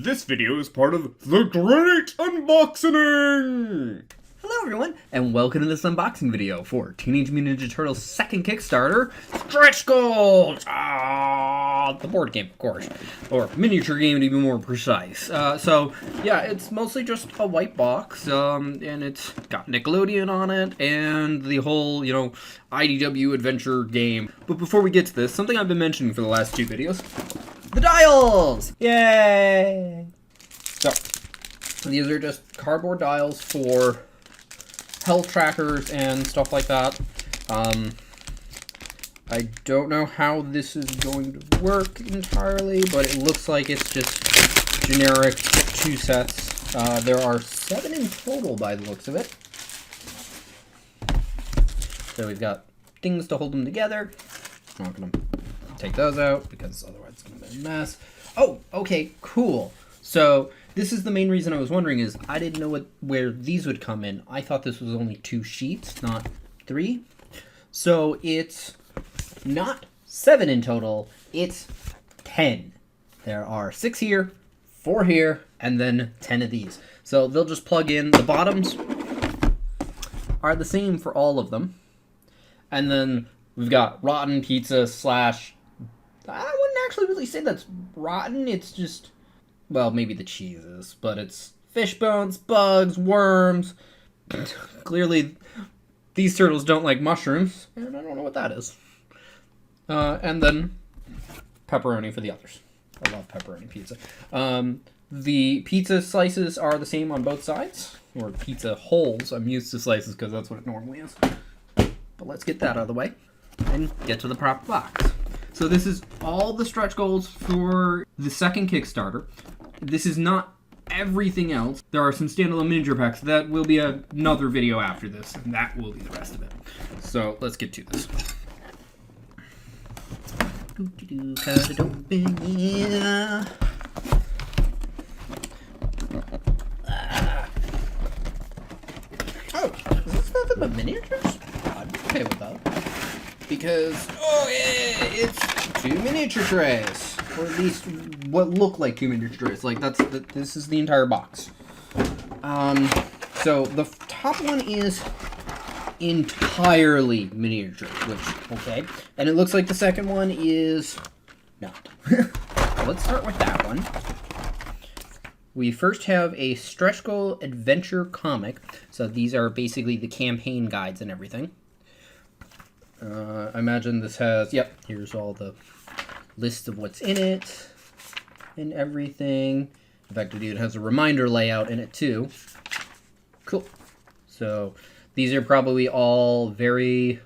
This video is part of the Great Unboxing! Hello everyone, and welcome to this unboxing video for Teenage Mutant Ninja Turtles' second Kickstarter, Stretch Goals! The board game, of course. Or miniature game, to be more precise. Yeah, it's mostly just a white box, and it's got Nickelodeon on it, and the whole, IDW adventure game. But before we get to this, something I've been mentioning for the last two videos. The dials! Yay! So, these are just cardboard dials for health trackers and stuff like that. I don't know how this is going to work entirely, but it looks like it's just generic 2 sets. There are 7 in total by the looks of it. So we've got things to hold them together. I'm not going to take those out because otherwise it's going to be a mess. Oh, okay, cool. So this is the main reason I was wondering is I didn't know where these would come in. I thought this was only 2 sheets, not 3. So it's not 7 in total, it's 10. There are 6 here, 4 here, and then 10 of these. So they'll just plug in. The bottoms are the same for all of them. And then we've got rotten pizza slash, I wouldn't actually really say that's rotten, it's just, well, maybe the cheese is, but it's fish bones, bugs, worms. Clearly, these turtles don't like mushrooms, and I don't know what that is. And then pepperoni for the others. I love pepperoni pizza. The pizza slices are the same on both sides, or pizza holes. I'm used to slices because that's what it normally is. But let's get that out of the way and get to the proper box. So this is all the stretch goals for the second Kickstarter. This is not everything else. There are some standalone miniature packs. That will be another video after this, and that will be the rest of it. So let's get to this. Cut it open, yeah. Oh, is this nothing but miniatures? I'm okay with that. Because, oh yeah, it's 2 miniature trays. Or at least what look like 2 miniature trays. Like, this is the entire box. So the top one is entirely miniature, which, okay. And it looks like the second one is not. Let's start with that one. We first have a stretch goal adventure comic. So these are basically the campaign guides and everything. I imagine this has, yep, here's all the list of what's in it and everything. In fact, it has a reminder layout in it too. Cool. So these are probably all very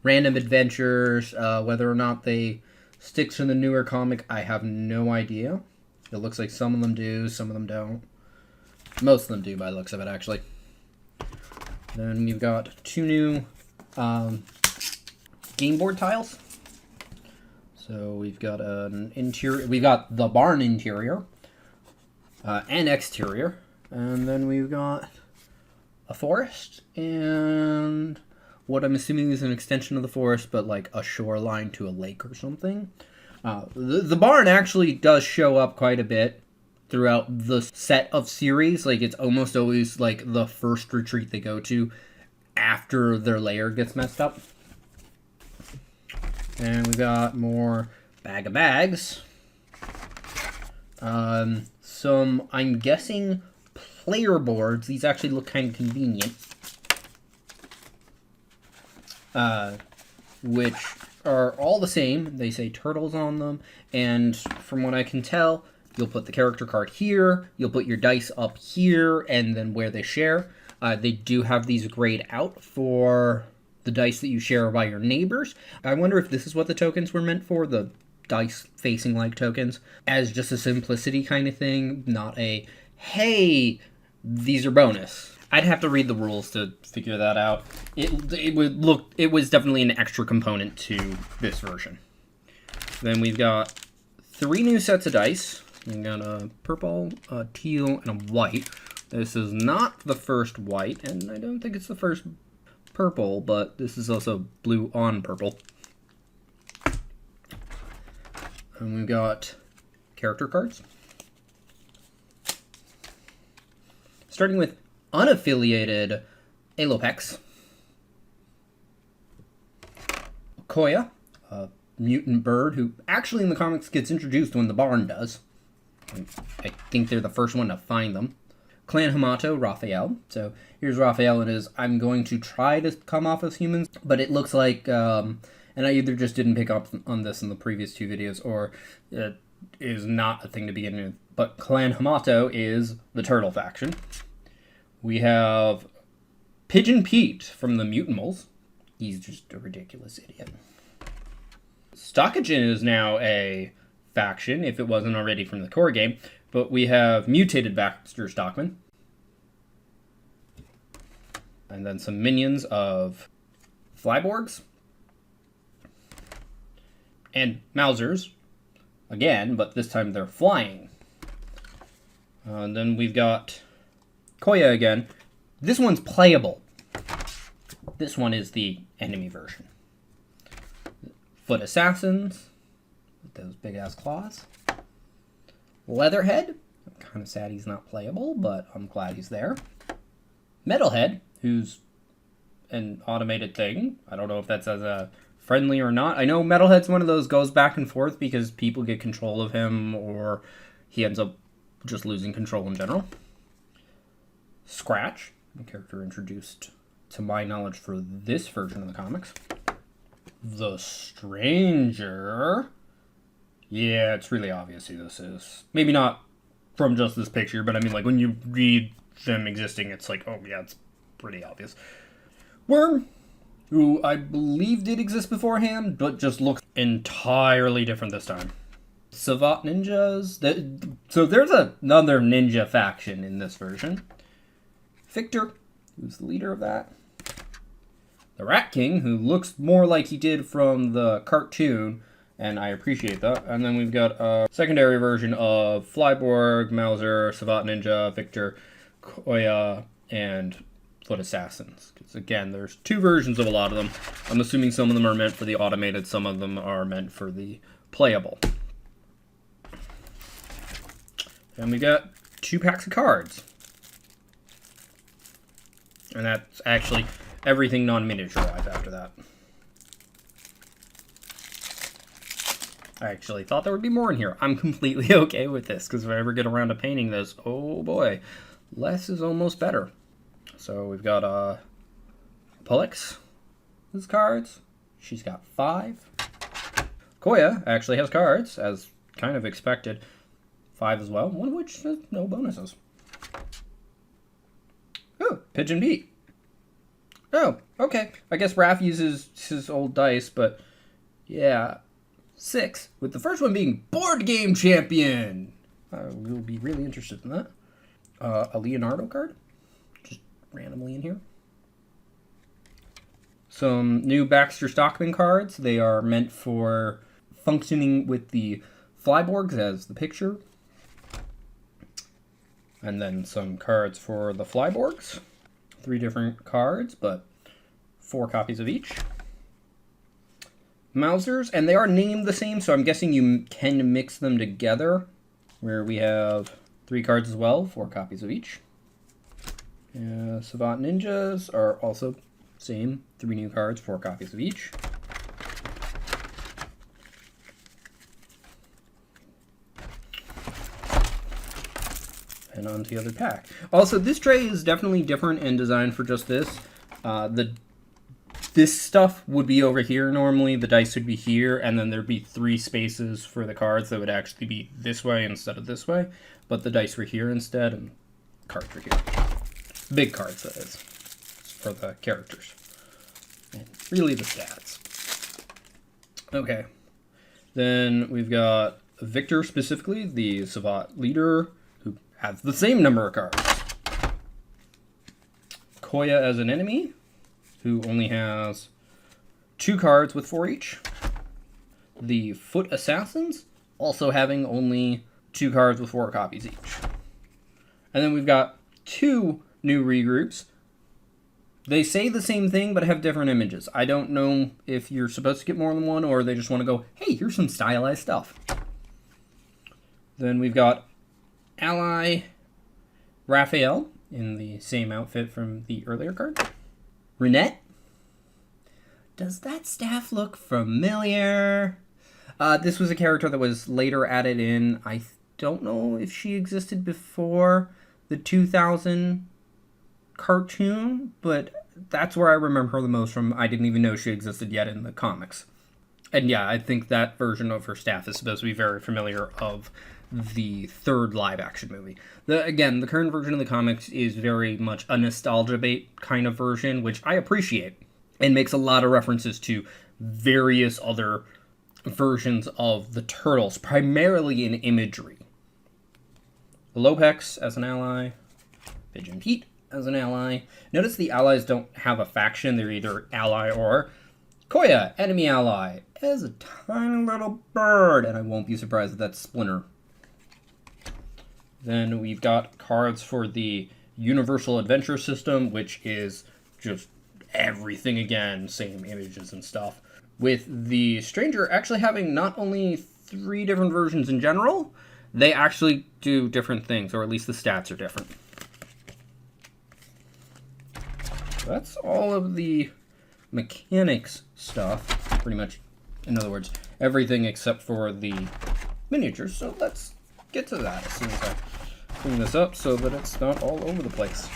random adventures. Whether or not they stick to the newer comic, I have no idea. It looks like some of them do, some of them don't. Most of them do by the looks of it, actually. Then we've got 2 new game board tiles. So we've got an interior, we've got the barn interior and exterior, and then we've got a forest and what I'm assuming is an extension of the forest, but like a shoreline to a lake or something. The barn actually does show up quite a bit throughout the set of series. Like, it's almost always like the first retreat they go to after their lair gets messed up. And we got more bag of bags. Some, I'm guessing, player boards. These actually look kind of convenient. Which are all the same. They say turtles on them. And from what I can tell, you'll put the character card here. You'll put your dice up here and then where they share. They do have these grayed out for the dice that you share by your neighbors. I wonder if this is what the tokens were meant for, the dice facing like tokens, as just a simplicity kind of thing, not a, hey, these are bonus. I'd have to read the rules to figure that out. It was definitely an extra component to this version. Then we've got 3 new sets of dice. We've got a purple, a teal, and a white. This is not the first white, and I don't think it's the first purple, but this is also blue on purple. And we've got character cards. starting with unaffiliated Alopex, Koya, a mutant bird who actually in the comics gets introduced when the barn does. I think they're the first one to find them. Clan Hamato, Raphael. So here's Raphael and his, I'm going to try to come off as humans, but it looks like, and I either just didn't pick up on this in the previous two videos, or it is not a thing to begin with. But Clan Hamato is the turtle faction. We have Pigeon Pete from the Mutanimals. He's just a ridiculous idiot. Stockagen is now a faction, if it wasn't already from the core game. But we have mutated Baxter Stockman. And then some minions of Flyborgs. And Mausers. Again, but this time they're flying. And then we've got Koya again. This one's playable. This one is the enemy version. Foot Assassins. With those big-ass claws. Leatherhead. I'm kind of sad he's not playable, but I'm glad he's there. Metalhead, who's an automated thing. I don't know if that's as a friendly or not. I know Metalhead's one of those goes back and forth because people get control of him or he ends up just losing control in general. Scratch, a character introduced to my knowledge for this version of the comics. The Stranger. Yeah, it's really obvious who this is. Maybe not from just this picture, but I mean, like, when you read them existing, it's like, oh, yeah, it's pretty obvious. Worm, who I believe did exist beforehand, but just looks entirely different this time. Savant Ninjas. So there's another ninja faction in this version. Victor, who's the leader of that. The Rat King, who looks more like he did from the cartoon, and I appreciate that. And then we've got a secondary version of Flyborg, Mauser, Savant Ninja, Victor, Koya, and Foot Assassins. Because again, there's two versions of a lot of them. I'm assuming some of them are meant for the automated, some of them are meant for the playable. And we got 2 packs of cards. And that's actually everything non-miniaturized after that. I actually thought there would be more in here. I'm completely okay with this, because if I ever get around to painting this, oh boy, less is almost better. So we've got Pollux, his cards. She's got 5. Koya actually has cards, as kind of expected. 5 as well, one of which has no bonuses. Oh, Pigeon Pete. Oh, okay. I guess Raph uses his old dice, but yeah. 6, with the first one being Board Game Champion. We'll be really interested in that. A Leonardo card, just randomly in here. Some new Baxter Stockman cards. They are meant for functioning with the Flyborgs as the picture. And then some cards for the Flyborgs. 3 different cards, but 4 copies of each. Mausers, and they are named the same, so I'm guessing you can mix them together, where we have 3 cards as well, 4 copies of each. Savant Ninjas are also same, 3 new cards, 4 copies of each. And on to the other pack. Also, this tray is definitely different and designed for just this. This stuff would be over here normally, the dice would be here, and then there'd be 3 spaces for the cards that would actually be this way instead of this way. But the dice were here instead, and cards were here. Big cards, that is, for the characters. And really the stats. Okay. Then we've got Victor specifically, the Savant leader, who has the same number of cards. Koya as an enemy, who only has 2 cards with 4 each. The Foot Assassins, also having only 2 cards with 4 copies each. And then we've got 2 new regroups. They say the same thing, but have different images. I don't know if you're supposed to get more than one, or they just want to go, hey, here's some stylized stuff. Then we've got Ally Raphael, in the same outfit from the earlier card. Renette? Does that staff look familiar? This was a character that was later added in. I don't know if she existed before the 2000 cartoon, but that's where I remember her the most from. I didn't even know she existed yet in the comics. And yeah, I think that version of her staff is supposed to be very familiar of the third live-action movie. Again, the current version of the comics is very much a nostalgia bait kind of version, which I appreciate, and makes a lot of references to various other versions of the Turtles, primarily in imagery. Lopex as an ally, Pigeon Pete as an ally. Notice the allies don't have a faction, they're either ally or Koya, enemy ally, as a tiny little bird, and I won't be surprised if that's Splinter. Then we've got cards for the Universal Adventure System, which is just everything again, same images and stuff. With the Stranger actually having not only 3 different versions in general, they actually do different things, or at least the stats are different. So that's all of the mechanics stuff, pretty much. In other words, everything except for the miniatures. So let's get to that as soon as I clean this up so that it's not all over the place.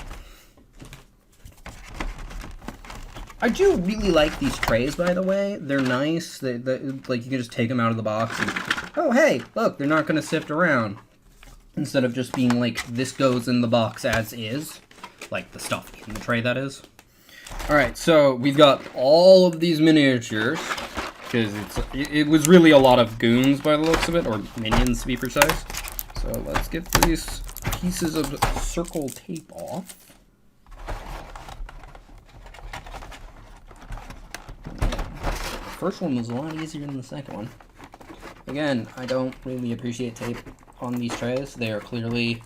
I do really like these trays, by the way. They're nice. Like, you can just take them out of the box and, oh, hey, look, they're not going to sift around. Instead of just being like, this goes in the box as is. Like the stuff in the tray, that is. Alright, so we've got all of these miniatures, because it was really a lot of goons by the looks of it, or minions to be precise. So let's get these pieces of circle tape off. The first one was a lot easier than the second one. Again, I don't really appreciate tape on these trays. They are clearly,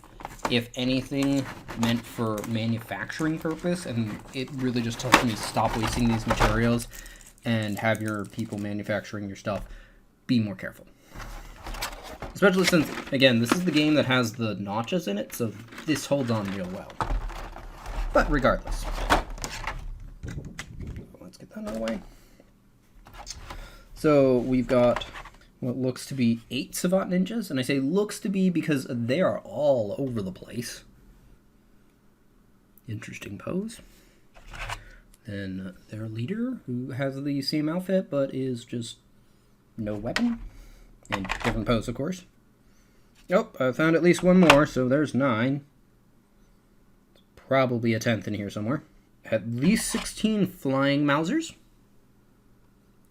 if anything, meant for manufacturing purpose, and it really just tells me stop wasting these materials and have your people manufacturing your stuff be more careful. Especially since, again, this is the game that has the notches in it, so this holds on real well. But regardless, let's get that out of the way. So we've got what looks to be 8 Savant Ninjas, and I say looks to be because they are all over the place. Interesting pose. Then their leader, who has the same outfit, but is just no weapon. And different pose, of course. Oh, I found at least one more, so there's 9. Probably a 10th in here somewhere. At least 16 flying Mousers.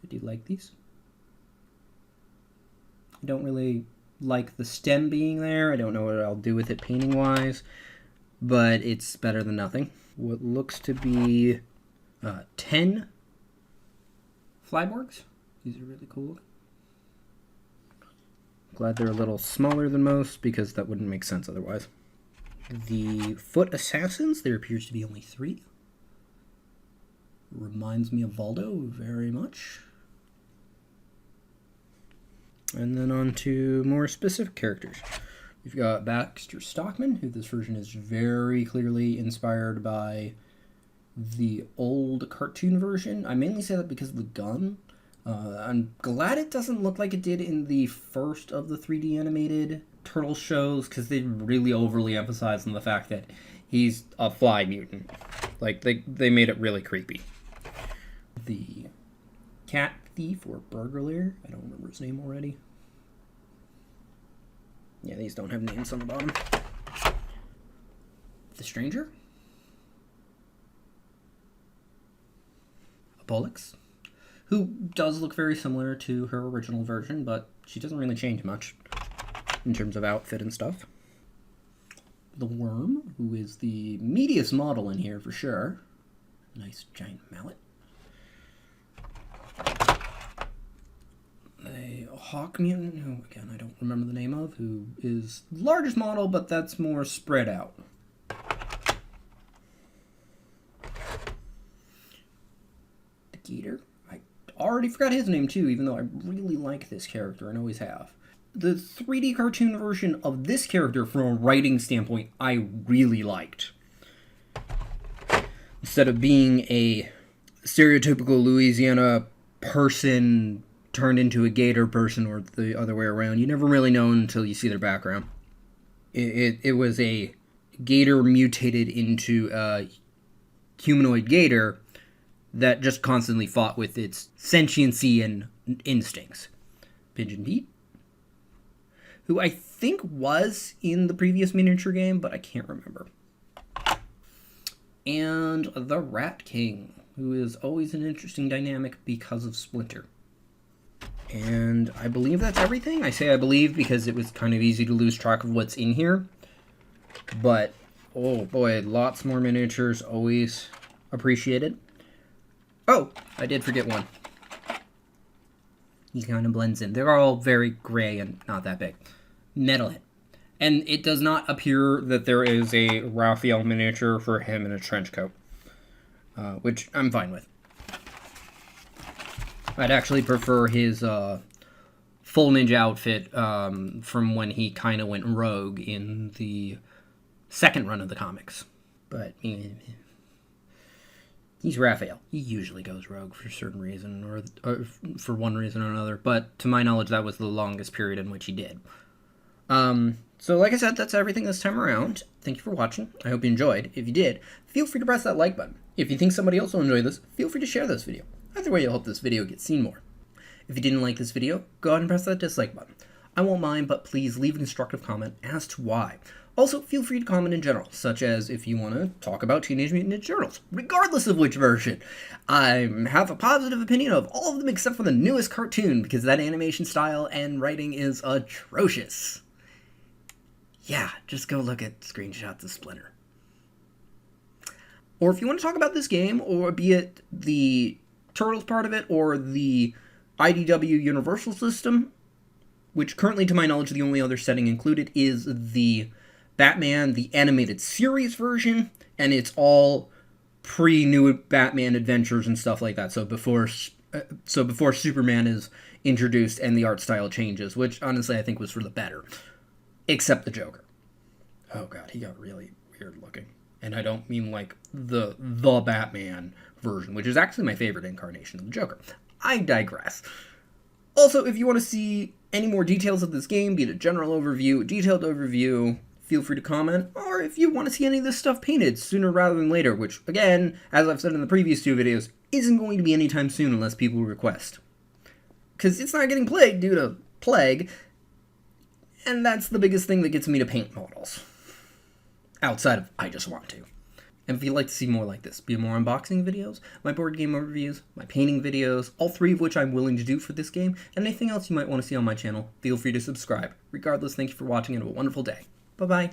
I do like these. I don't really like the stem being there. I don't know what I'll do with it painting-wise, but it's better than nothing. What looks to be 10 Flyborgs. These are really cool. Glad they're a little smaller than most, because that wouldn't make sense otherwise. The Foot Assassins, there appears to be only 3. Reminds me of Valdo very much. And then on to more specific characters. We've got Baxter Stockman, who this version is very clearly inspired by the old cartoon version. I mainly say that because of the gun. I'm glad it doesn't look like it did in the first of the 3D animated Turtles shows, because they really overly emphasized on the fact that he's a fly mutant. Like, they made it really creepy. The cat thief or burglar, I don't remember his name already. Yeah, these don't have names on the bottom. The Stranger. Apollux, who does look very similar to her original version, but she doesn't really change much in terms of outfit and stuff. The Worm, who is the meatiest model in here for sure. Nice giant mallet. A Hawk mutant, who again I don't remember the name of, who is the largest model, but that's more spread out. The Gator. I already forgot his name too, even though I really like this character and always have. The 3D cartoon version of this character, from a writing standpoint, I really liked. Instead of being a stereotypical Louisiana person turned into a gator person or the other way around, you never really know until you see their background. It was a gator mutated into a humanoid gator that just constantly fought with its sentiency and instincts. Pigeon Pete, who I think was in the previous miniature game, but I can't remember. And the Rat King, who is always an interesting dynamic because of Splinter. And I believe that's everything. I say I believe because it was kind of easy to lose track of what's in here. But, oh boy, lots more miniatures, always appreciated. Oh, I did forget one. He kind of blends in. They're all very gray and not that big. Metalhead. And it does not appear that there is a Raphael miniature for him in a trench coat. Which I'm fine with. I'd actually prefer his full ninja outfit from when he kind of went rogue in the second run of the comics. But he's Raphael. He usually goes rogue for a certain reason, or for one reason or another. But to my knowledge, that was the longest period in which he did. So like I said, that's everything this time around. Thank you for watching. I hope you enjoyed. If you did, feel free to press that like button. If you think somebody else will enjoy this, feel free to share this video. Either way, you'll help this video get seen more. If you didn't like this video, go ahead and press that dislike button. I won't mind, but please leave a constructive comment as to why. Also, feel free to comment in general, such as if you want to talk about Teenage Mutant Ninja Turtles, regardless of which version. I have a positive opinion of all of them except for the newest cartoon, because that animation style and writing is atrocious. Yeah, just go look at screenshots of Splinter. Or if you want to talk about this game, or be it the Turtles part of it, or the IDW Universal system, which currently, to my knowledge, the only other setting included is the Batman, the animated series version, and it's all pre-new Batman adventures and stuff like that. So before Superman is introduced and the art style changes, which honestly I think was for the better, except the Joker. Oh god, he got really weird looking, and I don't mean like the Batman version, which is actually my favorite incarnation of the Joker. I digress. Also, if you want to see any more details of this game, be it a general overview, a detailed overview, feel free to comment, or if you want to see any of this stuff painted sooner rather than later, which, again, as I've said in the previous two videos, isn't going to be anytime soon unless people request. Because it's not getting played due to plague, and that's the biggest thing that gets me to paint models. Outside of, I just want to. And if you'd like to see more like this, be more unboxing videos, my board game overviews, my painting videos, all three of which I'm willing to do for this game, and anything else you might want to see on my channel, feel free to subscribe. Regardless, thank you for watching and have a wonderful day. Bye-bye.